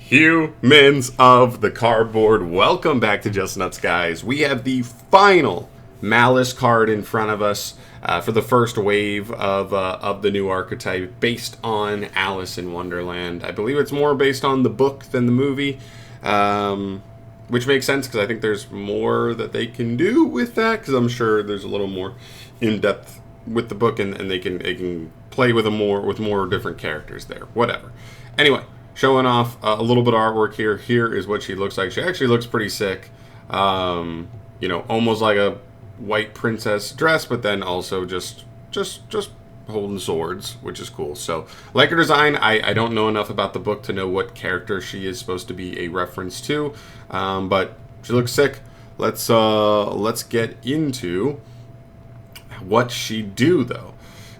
Humans of the cardboard, welcome back to Just Nuts, guys. We have the final Malice card in front of us for the first wave of the new archetype based on Alice in Wonderland. I believe it's more based on the book than the movie, which makes sense because I think there's more that they can do with that, because I'm sure there's a little more in-depth with the book, and they can play with more different characters there. Whatever. Anyway, showing off a little bit of artwork here. Here is what she looks like. She actually looks pretty sick. Almost like a white princess dress, but then also just holding swords, which is cool. So, like her design, I don't know enough about the book to know what character she is supposed to be a reference to, but she looks sick. Let's get into what she do, though.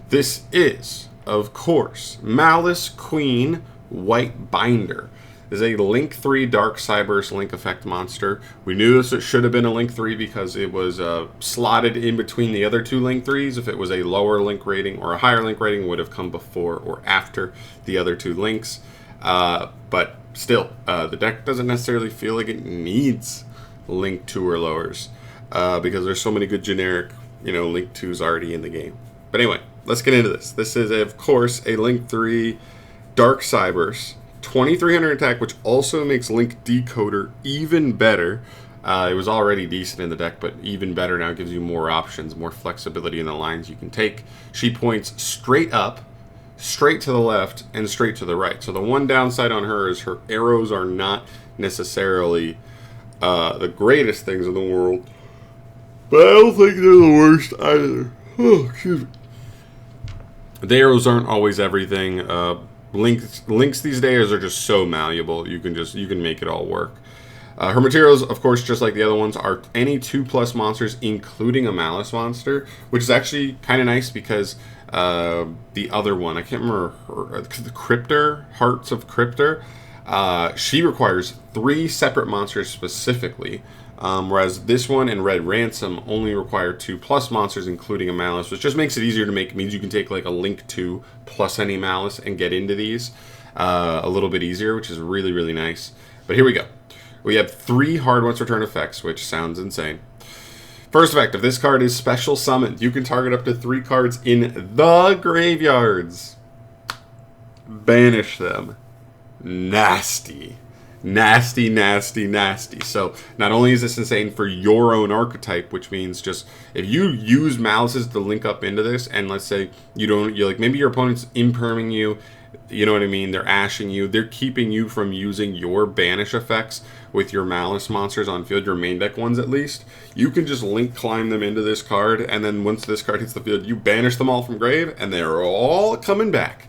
This is, of course, Malice Queen White Binder. Is a Link 3 Dark Cyberse Link Effect monster. We knew this should have been a Link 3 because it was slotted in between the other two Link 3s. If it was a lower Link rating or a higher Link rating, it would have come before or after the other two Links. But still, the deck doesn't necessarily feel like it needs Link 2 or lowers because there's so many good generic, Link 2s already in the game. But anyway, let's get into this. This is, of course, a Link 3 Dark Cyberse. 2300 attack, which also makes Link Decoder even better. It was already decent in the deck, but even better now. It gives you more options, more flexibility in the lines you can take. She points straight up, straight to the left, and straight to the right. So the one downside on her is her arrows are not necessarily the greatest things in the world, but I don't think they're the worst either. Oh, excuse me. The arrows aren't always everything. Links these days are just so malleable. You can make it all work. Her materials, of course, just like the other ones, are any 2+ monsters, including a Malice monster, which is actually kind of nice because the other one, I can't remember her, the Cryptor, Hearts of Cryptor, she requires 3 separate monsters specifically, whereas this one and Red Ransom only require 2+ monsters, including a Malice, which just makes it easier to make. It means you can take like a Link 2 plus any Malice and get into these a little bit easier, which is really, really nice. But here we go. We have 3 hard once return effects, which sounds insane. First effect of this card is Special Summoned. You can target up to 3 cards in the graveyards. Banish them. Nasty. Nasty, nasty, nasty. So not only is this insane for your own archetype, which means just if you use Malices to link up into this, and let's say you're like, maybe your opponent's imperming you, you know what I mean, they're ashing you, they're keeping you from using your banish effects with your Malice monsters on field, your main deck ones at least, you can just link climb them into this card, and then once this card hits the field, you banish them all from grave, and they're all coming back.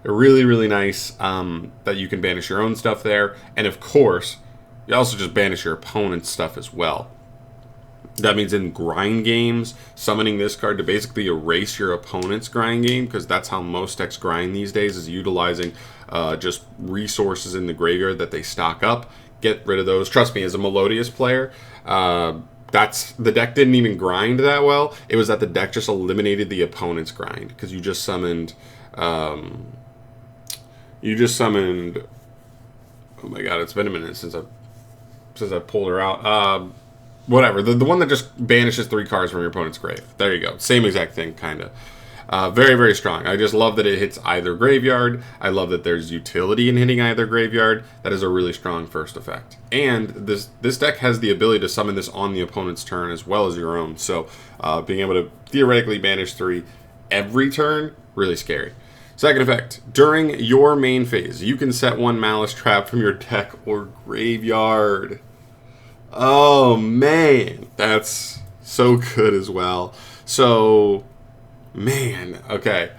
Really, really nice that you can banish your own stuff there. And of course, you also just banish your opponent's stuff as well. That means in grind games, summoning this card to basically erase your opponent's grind game, because that's how most decks grind these days, is utilizing just resources in the graveyard that they stock up. Get rid of those. Trust me, as a Melodious player, the deck didn't even grind that well. It was that the deck just eliminated the opponent's grind, because you just summoned... oh my god, it's been a minute since I pulled her out. Whatever, the one that just banishes 3 cards from your opponent's grave. There you go. Same exact thing, kind of. Very, very strong. I just love that it hits either graveyard. I love that there's utility in hitting either graveyard. That is a really strong first effect. And this deck has the ability to summon this on the opponent's turn as well as your own. So being able to theoretically banish 3 every turn, really scary. Second effect, during your main phase, you can set 1 Malice trap from your deck or graveyard. Oh man, that's so good as well. So, man, okay.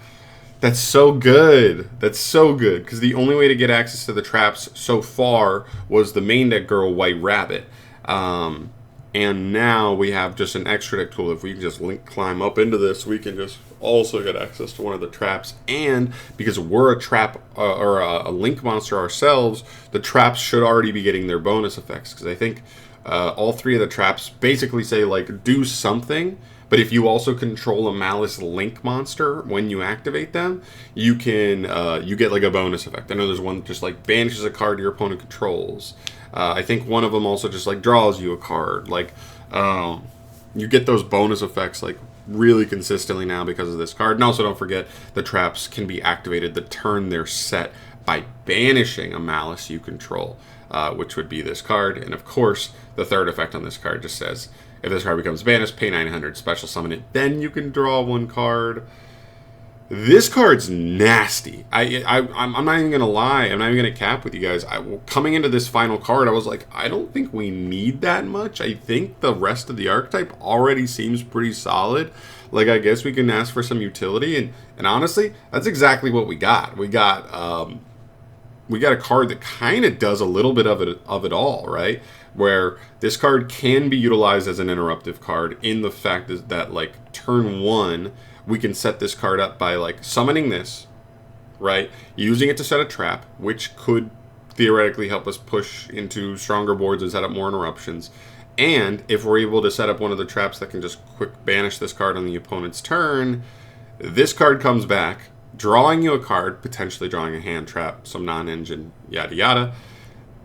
That's so good. That's so good, because the only way to get access to the traps so far was the main deck girl, White Rabbit. And now we have just an extra deck tool. If we can just link climb up into this, we can just also get access to one of the traps. And because we're a trap or a link monster ourselves, the traps should already be getting their bonus effects. Because I think all 3 of the traps basically say, like, do something, But if you also control a Malice Link monster when you activate them, you can you get like a bonus effect. I know there's one that just like banishes a card your opponent controls. I think one of them also just like draws you a card. Like you get those bonus effects like really consistently now because of this card. And also don't forget the traps can be activated the turn they're set by banishing a Malice you control, which would be this card. And of course, the third effect on this card just says, if this card becomes banished, pay 900, special summon it, then you can draw one card. This card's nasty. I'm not even going to lie. I'm not even going to cap with you guys. Coming into this final card, I was like, I don't think we need that much. I think the rest of the archetype already seems pretty solid. Like, I guess we can ask for some utility. And honestly, that's exactly what we got. We got a card that kind of does a little bit of it all, right? Where this card can be utilized as an interruptive card in the fact that like turn 1, we can set this card up by like summoning this, right? Using it to set a trap, which could theoretically help us push into stronger boards and set up more interruptions. And if we're able to set up one of the traps that can just quick banish this card on the opponent's turn, this card comes back, drawing you a card, potentially drawing a hand trap, some non-engine, yada yada.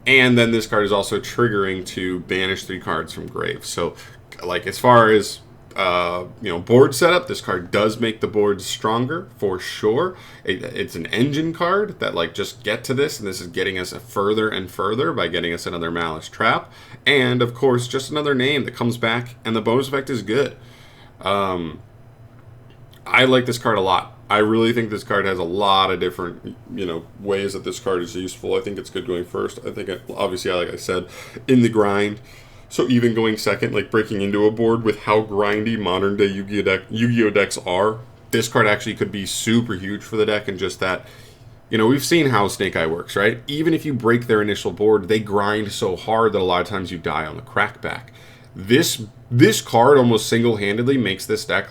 And then this card is also triggering to banish 3 cards from grave. So, like, as far as board setup, this card does make the board stronger for sure. It's an engine card that like just get to this, and this is getting us further and further by getting us another Malice trap, and of course just another name that comes back, and the bonus effect is good. I like this card a lot. I really think this card has a lot of different, ways that this card is useful. I think it's good going first. I think, obviously, like I said, in the grind. So even going second, like breaking into a board with how grindy modern-day Yu-Gi-Oh decks are, this card actually could be super huge for the deck, and just that, we've seen how Snake Eye works, right? Even if you break their initial board, they grind so hard that a lot of times you die on the crackback. This card almost single-handedly makes this deck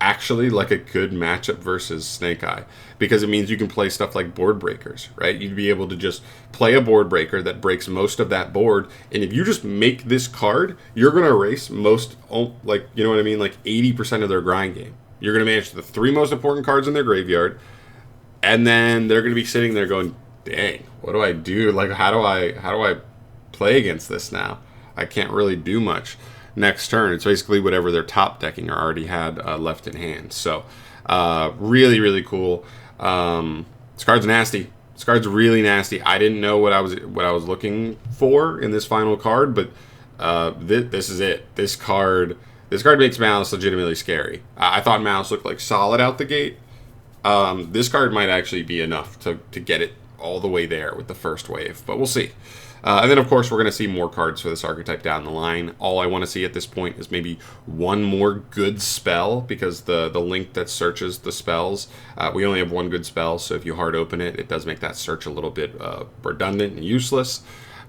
actually like a good matchup versus Snake Eye, because it means you can play stuff like board breakers, right? You'd be able to just play a board breaker that breaks most of that board, and if you just make this card, you're going to erase most, like 80% of their grind game. You're going to manage the 3 most important cards in their graveyard, and then they're going to be sitting there going, dang, what do I do? Like, how do I play against this now? I can't really do much next turn. It's basically whatever they're top decking or already had left in hand. So really, really cool. This card's nasty. This card's really nasty. I didn't know what I was looking for in this final card, but this is it. This card makes Malice legitimately scary. I thought Malice looked like solid out the gate. This card might actually be enough to get it all the way there with the first wave, but we'll see. And then, of course, we're going to see more cards for this archetype down the line. All I want to see at this point is maybe one more good spell, because the link that searches the spells, we only have one good spell, so if you hard open it, it does make that search a little bit redundant and useless.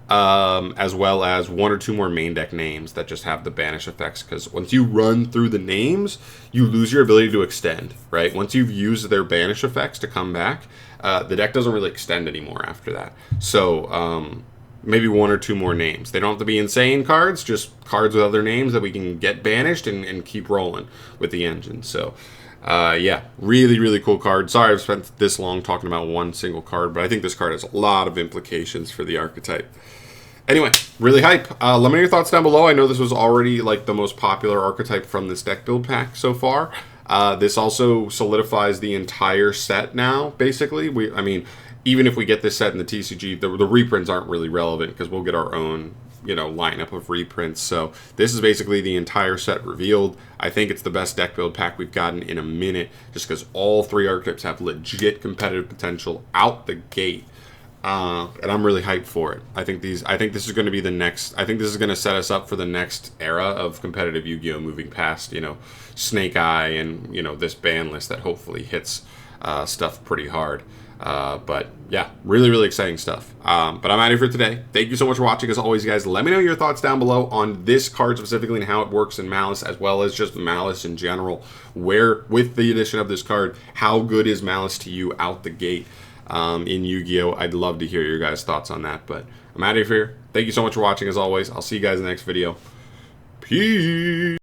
As well as 1 or 2 more main deck names that just have the banish effects, because once you run through the names, you lose your ability to extend, right? Once you've used their banish effects to come back, the deck doesn't really extend anymore after that. So, maybe 1 or 2 more names. They don't have to be insane cards, just cards with other names that we can get banished and keep rolling with the engine. So, yeah, really, really cool card. Sorry I've spent this long talking about one single card, but I think this card has a lot of implications for the archetype. Anyway, really hype. Let me know your thoughts down below. I know this was already like the most popular archetype from this deck build pack so far. This also solidifies the entire set now, basically. Even if we get this set in the TCG, the reprints aren't really relevant, because we'll get our own, lineup of reprints. So this is basically the entire set revealed. I think it's the best deck build pack we've gotten in a minute, just because all 3 archetypes have legit competitive potential out the gate. And I'm really hyped for it. I think this is going to be the next. I think this is going to set us up for the next era of competitive Yu-Gi-Oh, moving past, Snake Eye and, this ban list that hopefully hits stuff pretty hard. But yeah, really, really exciting stuff. But I'm out of here for today. Thank you so much for watching. As always, guys, let me know your thoughts down below on this card specifically and how it works in Malice, as well as just Malice in general. Where, with the addition of this card, how good is Malice to you out the gate in Yu-Gi-Oh? I'd love to hear your guys' thoughts on that. But I'm out of here. Thank you so much for watching. As always, I'll see you guys in the next video. Peace.